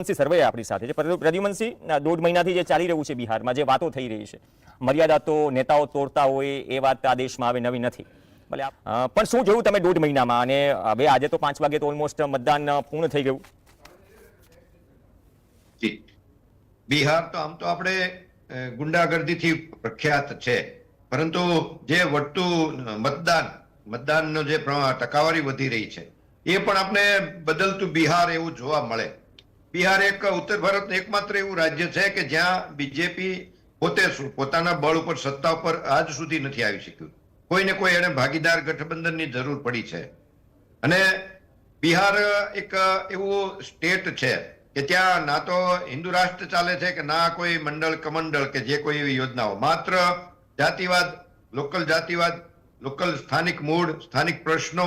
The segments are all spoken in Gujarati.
સર્વે આપણી સાથે છે, પરંતુ પ્રદ્યુમનસિંહ, 1.5 મહિનાથી જે ચાલી રહ્યું છે બિહારમાં, જે વાતો થઈ રહી છે, મર્યાદા તો નેતાઓ તોડતા હોય એ વાત આ દેશમાં હવે નવી નથી. ભલે પણ શું જોયું તમે 1.5 મહિનામાં? અને હવે આજે તો 5 વાગે તો ઓલમોસ્ટ મતદાન પૂર્ણ થઈ ગયું. બિહાર તો આમ તો આપણે ગુંડાગર્દીથી પ્રખ્યાત છે, પરંતુ જે વધતું મતદાનનો જે ટકાવારી વધી રહી છે એ પણ આપણે બદલતું બિહાર એવું જોવા મળે. બિહાર એક ઉત્તર ભારતનું એકમાત્ર એવું રાજ્ય છે કે જ્યાં બીજેપી પોતે પોતાના બળ ઉપર સત્તા ઉપર આજ સુધી નથી આવી શક્યું. કોઈને કોઈ એને ભાગીદાર ગઠબંધનની જરૂર પડી છે. અને બિહાર એક એવું સ્ટેટ છે કે ત્યાં ના તો હિન્દુ રાષ્ટ્ર ચાલે છે કે ના કોઈ મંડળ કમંડળ કે જે કોઈ એવી યોજનાઓ, માત્ર જાતિવાદ, લોકલ સ્થાનિક મૂળ, સ્થાનિક પ્રશ્નો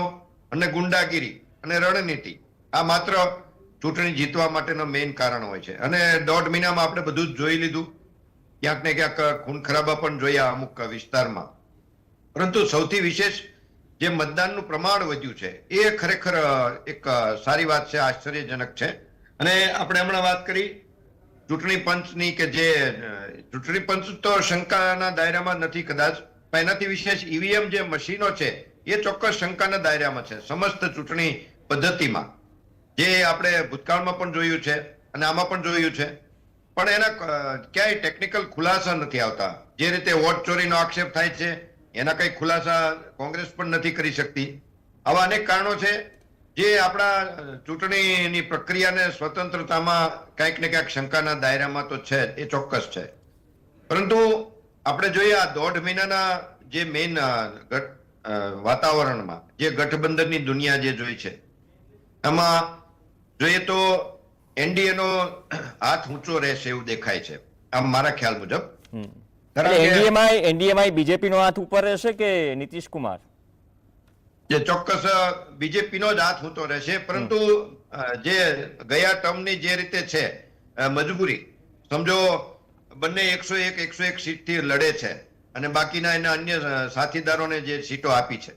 અને ગુંડાગીરી અને રણનીતિ, આ માત્ર ચૂંટણી જીતવા માટેનો મેઇન કારણ હોય છે. અને 1.5 મહિનામાં આપણે બધું જ જોઈ લીધું. ક્યાંક ને ક્યાંક ખૂન ખરાબા પણ જોયા અમુક વિસ્તારમાં. પરંતુ સૌથી વિશેષ જે મતદાનનું પ્રમાણ વધ્યું છે એ ખરેખર એક સારી વાત છે, આશ્ચર્યજનક છે. અને આપણે હમણાં વાત કરી ચૂંટણી પંચની, કે જે ચૂંટણી પંચ તો શંકાના દાયરામાં નથી કદાચ, પણ એનાથી વિશેષ ઈવીએમ જે મશીનો છે એ ચોક્કસ શંકાના દાયરામાં છે સમસ્ત ચૂંટણી પદ્ધતિમાં. જે આપણે ભૂતકાળમાં પણ જોયું છે અને આમાં પણ જોયું છે, પણ એના ક્યાંય ટેકનિકલ ખુલાસા નથી આવતા. જે રીતે વોટ ચોરીનો આક્ષેપ થાય છે એના કઈ ખુલાસા કોંગ્રેસ પણ નથી કરી શકતી. આવા અનેક કારણો છે જે આપણા ચૂંટણીની પ્રક્રિયાને સ્વતંત્રતામાં ક્યાંક ને ક્યાંક શંકાના દાયરામાં તો છે, એ ચોક્કસ છે. પરંતુ આપણે જોઈએ આ 1.5 મહિનાના જે મેઇન વાતાવરણમાં જે ગઠબંધનની દુનિયા જે જોઈ છે, એમાં જોઈએ તો એનડીએનો હાથ ઊંચો રહેશે એવું દેખાય છે, આમ મારા ખ્યાલ મુજબ. એનડીએમાં બીજેપીનો હાથ ઉપર રહેશે કે નીતિશ કુમાર? જે ચોક્કસ બીજેપીનો જ હાથ ઊંચો રહેશે, પરંતુ જે ગયા ટર્મની જે રીતે છે મજબૂરી, સમજો બંને 101 સીટથી લડે છે અને બાકીના એના અન્ય સાથીદારોને જે સીટો આપી છે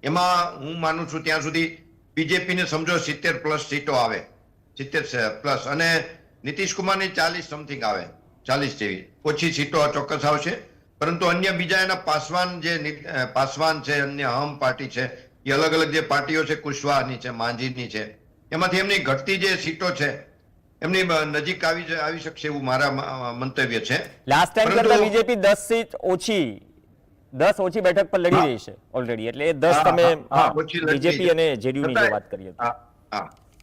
એમાં હું માનું છું ત્યાં સુધી બીજેપીને સમજો 70+ સીટો આવે, 70+, અને નીતિશ કુમારની 40 સમથિંગ આવે, 40 જેવી. ઓછી સીટો ચોક્કસ આવશે, પરંતુ અન્ય બીજા એના પાસવાન છે, અન્ય અહમ પાર્ટી છે, એ અલગ અલગ જે પાર્ટીઓ છે, કુશવાહાની છે, માંઝીની છે, એમાંથી એમની ઘટતી જે સીટો છે એમની નજીક આવી શકશે એવું મારા મંતવ્ય છે. લાસ્ટ ટાઈમ કરતા બીજેપી 10 સીટ ઓછી બેઠક પર લડી રહી છે ઓલરેડી, એટલે 10 તમે બીજેપી અને જેડીયુની જે વાત કરી હતી.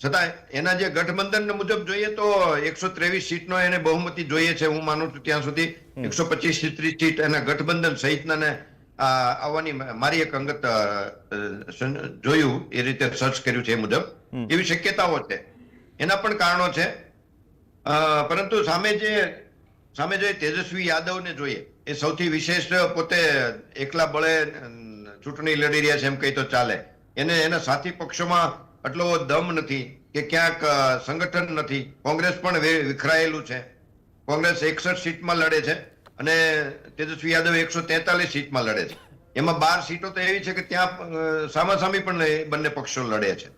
છતાં એના જે ગઠબંધન મુજબ જોઈએ તો 123 સીટનો એને બહુમતી જોઈએ છે. હું માનું છું ત્યાં સુધી 125-30 સીટ એના ગઠબંધન સહિતના આવવાની મારી એક અંગત જોયું, એ રીતે સર્ચ કર્યું છે એ મુજબ એવી શક્યતાઓ છે. એના પણ કારણો છે, પરંતુ સામે જે તેજસ્વી યાદવને જોઈએ, એ સૌથી વિશેષ પોતે એકલા બળે ચૂંટણી લડી રહ્યા છે એમ કહી તો ચાલે. એના સાથી પક્ષોમાં આટલો દમ નથી કે ક્યાંક સંગઠન નથી. કોંગ્રેસ પણ વિખરાયેલું છે. કોંગ્રેસ 61 સીટમાં લડે છે અને તેજસ્વી યાદવ 143 સીટમાં લડે છે. એમાં 12 સીટો તો એવી છે કે ત્યાં સામાસામી પણ બંને પક્ષો લડે છે.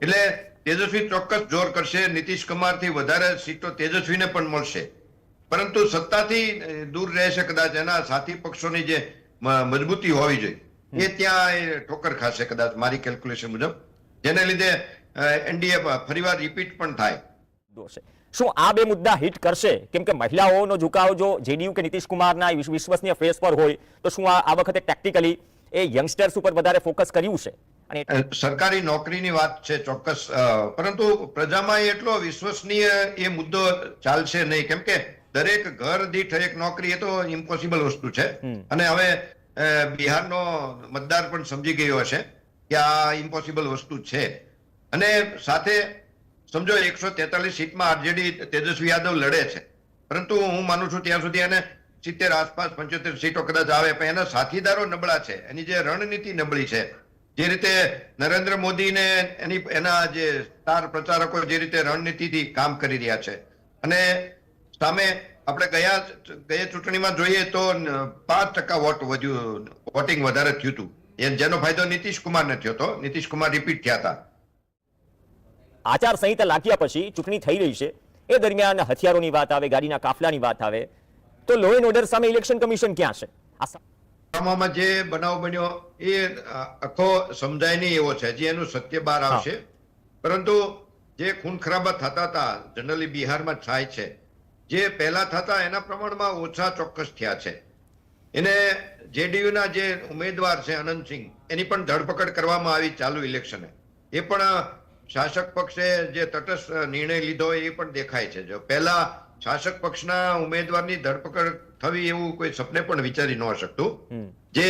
એટલે તેજસ્વી ચોક્કસ જોર કરશે. નીતિશ કુમારથી વધારે સીટો તેજસ્વીને પણ મળશે, પરંતુ સત્તાથી દૂર રહેશે કદાચ. એના સાથી પક્ષોની જે મજબૂતી હોવી જોઈએ એ ત્યાં ઠોકર ખાશે કદાચ, મારી કેલ્ક્યુલેશન મુજબ, જેને લીધે એનડીએ ફરીવાર રિપીટ પણ થાય. શું આ બે મુદ્દા હિટ કરશે? કેમ કે મહિલાઓનો ઝુકાવ જો જેડીયુ કે નીતિશ કુમારના વિશ્વસનીય ફેસ પર હોય તો શું આ વખતે ટેક્ટિકલી એ યંગસ્ટર્સ ઉપર વધારે ફોકસ કર્યું છે? સરકારી નોકરીની વાત છે ચોક્કસ, પરંતુ પ્રજામાં એટલો વિશ્વસનીય એ મુદ્દો ચાલશે નહીં, કેમ કે દરેક ઘર દીઠ એક નોકરી એ તો ઇમ્પોસિબલ વસ્તુ છે. અને હવે બિહારનો મતદાર પણ સમજી ગયો હશે કે આ ઇમ્પોસિબલ વસ્તુ છે. અને સાથે સમજો 143 સીટમાં આરજેડી તેજસ્વી યાદવ લડે છે, પરંતુ હું માનું છું ત્યાં સુધી એને 70 આસપાસ 75 સીટો કદાચ આવે, પણ એના સાથીદારો નબળા છે. એની જે રણનીતિ નબળી છે. જે રીતે નરેન્દ્ર મોદીને એના જે સ્ટાર પ્રચારકો જે રીતે રણનીતિથી કામ કરી રહ્યા છે, અને સામે આપણે ગયા ચૂંટણીમાં જોઈએ તો 5% વોટિંગ વધારે થયું હતું, જેનો ફાયદો નીતિશ કુમારને થયો હતો. નીતિશ કુમાર રિપીટ થયા હતા. આચાર સંહિતા લાગ્યા પછી ચૂંટણી થઈ રહી છે, એ દરમિયાન હથિયારોની વાત આવે, ગાડીના કાફલાની વાત આવે, તો લો એન્ડ ઓર્ડર સામે ઇલેક્શન કમિશન ક્યાં છે? આમાં જે બનાવ બન્યો એ આખો સમજાય નહીં એવો છે, હજી એનું સત્ય બહાર આવશે. પરંતુ જે ખૂન ખરાબા થતા હતા જનરલી બિહારમાં થાય છે, જે પહેલા થતા એના પ્રમાણમાં ઓછા ચોક્કસ થયા છે. એને જેડીયુના જે ઉમેદવાર છે અનંતસિંહ, એની પણ ધરપકડ કરવામાં આવી ચાલુ ઇલેક્શને. એ પણ શાસક પક્ષે જે તટસ્થ નિર્ણય લીધો એ પણ દેખાય છે. જો પહેલા શાસક પક્ષના ઉમેદવારની ધરપકડ થવી એવું કોઈ સપને પણ વિચારી ન શકતું. જે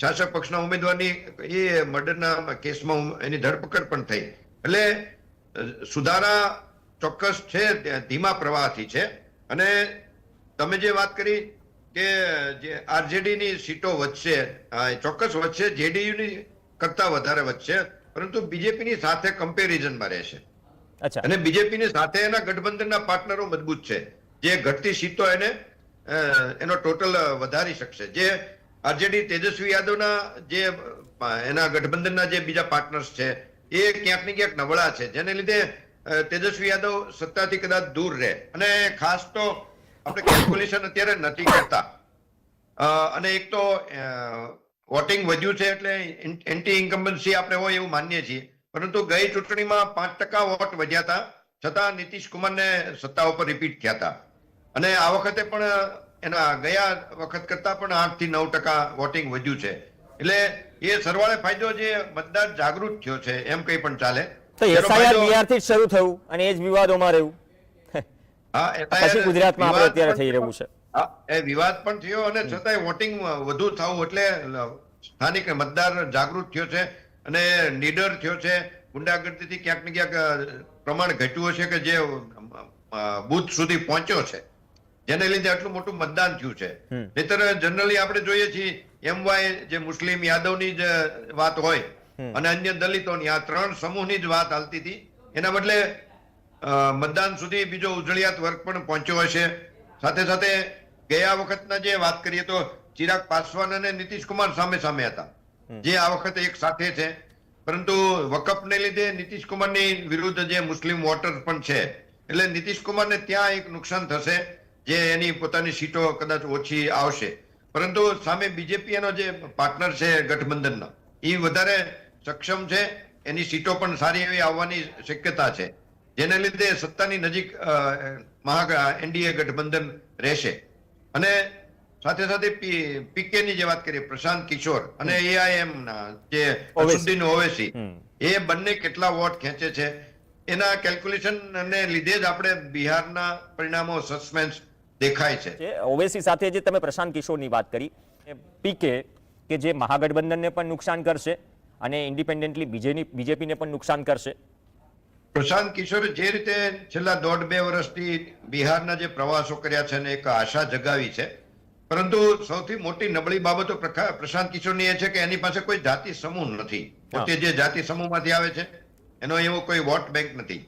શાસક પક્ષના ઉમેદવારની એ મર્ડરના કેસમાં એની ધરપકડ પણ થઈ. એટલે સુધારા ચોક્કસ છે, ધીમા પ્રવાહથી છે. અને તમે જે વાત કરી કે જે આરજેડીની સીટો વધશે, ચોક્કસ વધશે, જેડીયુની કરતા વધારે વધશે, પરંતુ બીજેપીની સાથે કમ્પેરિઝનમાં રહેશે. અને બીજેપીની સાથે એના ગઠબંધનના પાર્ટનરો મજબૂત છે, જે ઘટતી સીટો એનો ટોટલ વધારી શકશે. જે આરજેડી તેજસ્વી યાદવના જે એના ગઠબંધનના જે બીજા પાર્ટનર્સ છે એ ક્યાંક ને ક્યાંક નબળા છે, જેને લીધે તેજસ્વી યાદવ સત્તાથી કદાચ દૂર રહે. અને ખાસ તો આપણે કેલ્ક્યુલેશન અત્યારે નથી કરતા. અને એક તો વોટિંગ વધ્યું છે એટલે એન્ટી ઇન્કમ્બન્સી આપણે હોય એવું માનીએ છીએ, પરંતુ ગઈ ચૂંટણીમાં 5% વોટ વધ્યા હતા, છતાં નીતિશ કુમારને સત્તા ઉપર રિપીટ થયા હતા. અને આ વખતે પણ એના ગયા વખત કરતા પણ 8 થી 9% વોટિંગ વધ્યું છે. એટલે એ સરવાળે ફાયદો જે મતદાર જાગૃત થયો છે એમ કઈ પણ ચાલે. તો એસઆઈઆર બિહારથી જ શરૂ થયું અને એ જ વિવાદોમાં રહ્યું. પછી ગુજરાતમાં આપણે અત્યારે થઈ રહ્યું છે. એ વિવાદ પણ થયો અને છતાંય વોટિંગ વધુ થવું એટલે સ્થાનિક મતદાર જાગૃત થયો છે અને નીડર થયો છે. ગુંડાગર્દીથી ક્યાંક ને ક્યાંક પ્રમાણ ઘટ્યું છે કે જે બૂથ સુધી પહોંચ્યો છે, જેને લીધે આટલું મોટું મતદાન થયું છે. નહીતર જનરલી આપણે જોઈએ છીએ એમવાય જે મુસ્લિમ યાદવની જ વાત હોય અને અન્ય દલિતોની, આ 3 સમૂહની જ વાત હાલતી હતી. એના બદલે મતદાન સુધી બીજો ઉજળિયાત વર્ગ પણ પહોંચ્યો હશે. સાથે સાથે ગયા વખતના જે વાત કરીએ તો ચિરાગ પાસવાન અને નીતિશ કુમાર સામે સામે હતા, જે આ વખતે એક સાથે છે. પરંતુ વકફને લીધે નીતિશ કુમારની વિરુદ્ધ જે મુસ્લિમ વોટર પણ છે, એટલે નીતિશ કુમારને ત્યાં એક નુકસાન થશે, જે એની પોતાની સીટો કદાચ ઓછી આવશે. પરંતુ સામે બીજેપી એનો જે પાર્ટનર છે ગઠબંધનનો, એ વધારે સક્ષમ છે, એની સીટો પણ સારી એવી આવવાની શક્યતા છે, જેને લીધે સત્તાની નજીક એનડીએ ગઠબંધન રહેશે. અને સાથે સાથે પીકેની જે વાત કરીએ, પ્રશાંત કિશોર અને એઆઈએમ જે અસદુદ્દીન ઓવૈસી, એ બંને કેટલા વોટ ખેંચે છે એના કેલ્ક્યુલેશન ને લીધે જ આપણે બિહારના પરિણામો સસ્પેન્સ દેખાય છે. ઓવૈસી સાથે જે તમે પ્રશાંત કિશોરની વાત કરી, પીકે કે જે મહાગઠબંધનને પણ નુકસાન કરશે અને ઇન્ડિપેન્ડન્ટલી બીજેપીને પણ નુકસાન કરશે. પ્રશાંત કિશોરે જે રીતે છેલ્લા 1.5-2 વર્ષથી બિહારના જે પ્રવાસો કર્યા છે અને એક આશા જગાવી છે, પરંતુ સૌથી મોટી નબળી બાબતો પ્રશાંત કિશોરની એ છે કે એની પાસે કોઈ જાતિ સમૂહ નથી. પોતે જે જાતિ સમૂહમાંથી આવે છે એનો એવો કોઈ વોટ બેંક નથી,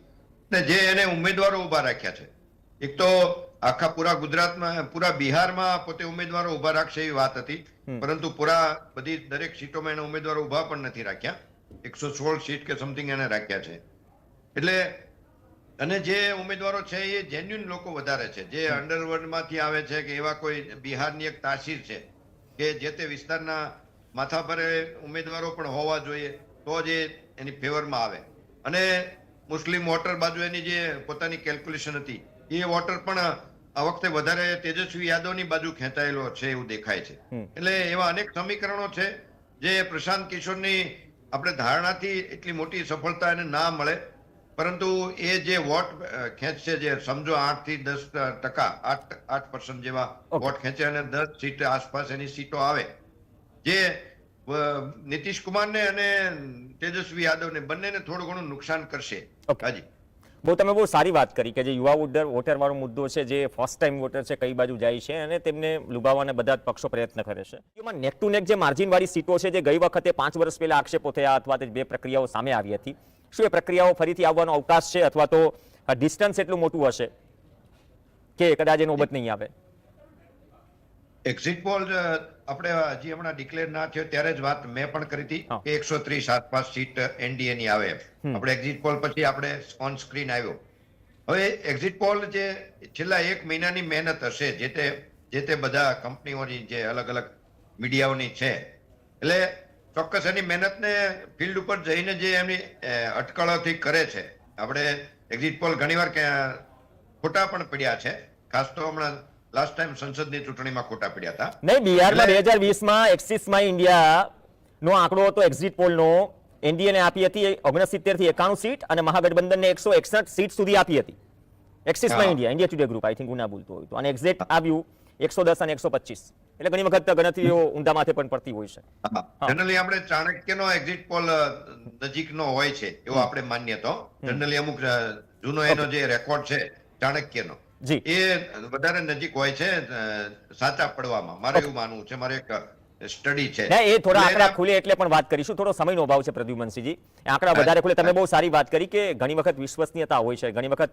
ને જે એને ઉમેદવારો ઉભા રાખ્યા છે. એક તો આખા પૂરા ગુજરાતમાં, પૂરા બિહારમાં પોતે ઉમેદવારો ઉભા રાખશે એવી વાત હતી, પરંતુ પૂરા બધી દરેક સીટોમાં એને ઉમેદવારો ઉભા પણ નથી રાખ્યા. 116 સીટ કે સમથિંગ એને રાખ્યા છે. એટલે અને જે ઉમેદવારો છે એ જેન્યુન લોકો વધારે છે, જે અંડરવર્લ્ડમાંથી આવે છે કે એવા કોઈ બિહારની એક તાસીર છે કે જે તે વિસ્તારના માથાભારે ઉમેદવારો પણ હોવા જોઈએ, તો જ એની ફેવરમાં આવે. અને મુસ્લિમ વોટર બાજુ એની જે પોતાની કેલ્ક્યુલેશન હતી, એ વોટર પણ આ વખતે વધારે તેજસ્વી યાદવની બાજુ ખેંચાયેલો છે એવું દેખાય છે. એટલે એવા અનેક સમીકરણો છે જે પ્રશાંત કિશોરની આપણે ધારણાથી એટલી મોટી સફળતા એને ના મળે, પરંતુ એ જે વોટ ખેંચશે, જે સમજો 8 થી 10%, 8% જેવા વોટ ખેંચે અને 10 સીટ આસપાસ એની સીટો આવે, જે નીતિશ કુમારને અને તેજસ્વી યાદવને બંનેને થોડું ઘણું નુકસાન કરશે. હાજી, તમે બહુ સારી વાત કરી કે જે યુવા વોટર વાળો મુદ્દો છે, જે ફર્સ્ટ ટાઈમ વોટર છે, કઈ બાજુ જાય છે અને તેમને લુભાવવાના બધા જ પક્ષો પ્રયત્ન કરે છે. એમાં નેક ટુ નેક જે માર્જિન વાળી સીટો છે, જે ગઈ વખતે 5 વર્ષ પહેલા આક્ષેપો થયા અથવા બે પ્રક્રિયાઓ સામે આવી હતી, શું એ પ્રક્રિયાઓ ફરીથી આવવાનો અવકાશ છે અથવા તો ડિસ્ટન્સ એટલું મોટું હશે કે કદાચ એ નોબત નહીં આવે? એક્ઝિટ પોલ આપણે હજી હમણાં ડિક્લેર ના થયો ત્યારે જ વાત મેં પણ કરી હતી કે 130 આસપાસ સીટ એનડીએ ની આવે. આપણે એક્ઝિટ પોલ પછી આપણે ઓન સ્ક્રીન આવ્યો, હવે એક્ઝિટ પોલ જે છેલ્લા 1 મહિનાની મહેનત હશે જે તે બધા કંપનીઓની જે અલગ અલગ મીડિયાઓની છે, એટલે ચોક્કસ એની મહેનતને ફિલ્ડ ઉપર જઈને જે એમની અટકળોથી કરે છે. આપણે એક્ઝિટ પોલ ઘણીવાર ખોટા પણ પડ્યા છે, ખાસ તો હમણાં લાસ્ટ ટાઈમ સંસદની ચૂંટણીમાં ખોટા પડ્યા હતા. નહીં, બિહારમાં 2020માં એક્સિસ માય ઇન્ડિયા નો આંકડો હતો એક્ઝિટ પોલનો. એનડીએને આપી હતી 69 થી 91 સીટ અને મહાગઠબંધનને 161 સીટ સુધી આપી હતી. Axis my India, India today group, I think હું ના ભૂલતો હોય તો. અને એક્ઝેક્ટ આવ્યું 110 અને 125. એટલે ઘણી વખત ગણતરીઓ ઊંધા માથે પણ પડતી હોય છે. જનરલી આપણે ચાણક્યનો એક્ઝિટ પોલ નજીકનો હોય છે એવો આપણે માન્ય તો. જનરલી અમુક જૂનો એનો જે રેકોર્ડ છે ચાણક્યનો, જી, એ વધારે નજીક હોય છે સાચા પડવામાં. મારે એવું માનવું છે, મારે એક સ્ટડી છે. ના, એ થોડા આંકડા ખુલે એટલે પણ વાત કરીશું. થોડો સમયનો અભાવ છે પ્રદ્યુમનસિંહજી. આંકડા વધારે ખુલે. તમે બહુ સારી વાત કરી કે ઘણી વખત વિશ્વસનીયતા હોય છે, ઘણી વખત